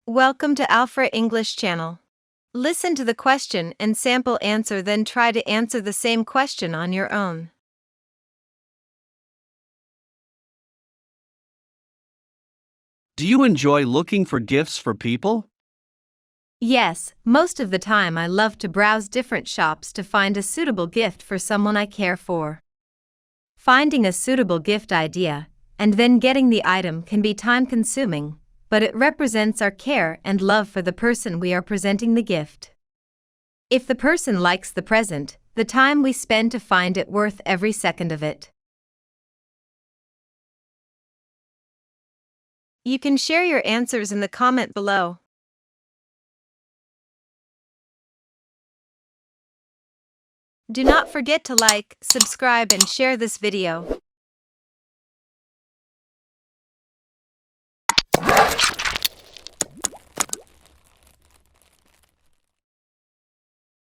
Welcome to Alfra English channel. Listen to the question and sample answer, then try to answer the same question on your own. Do you enjoy looking for gifts for people? Yes, most of the time I love to browse different shops to find a suitable gift for someone I care for. Finding a suitable gift idea and then getting the item can be time-consuming, but it represents our care and love for the person we are presenting the gift. If the person likes the present, the time we spend to find it worth every second of it. You can share your answers in the comment below. Do not forget to like, subscribe and share this video.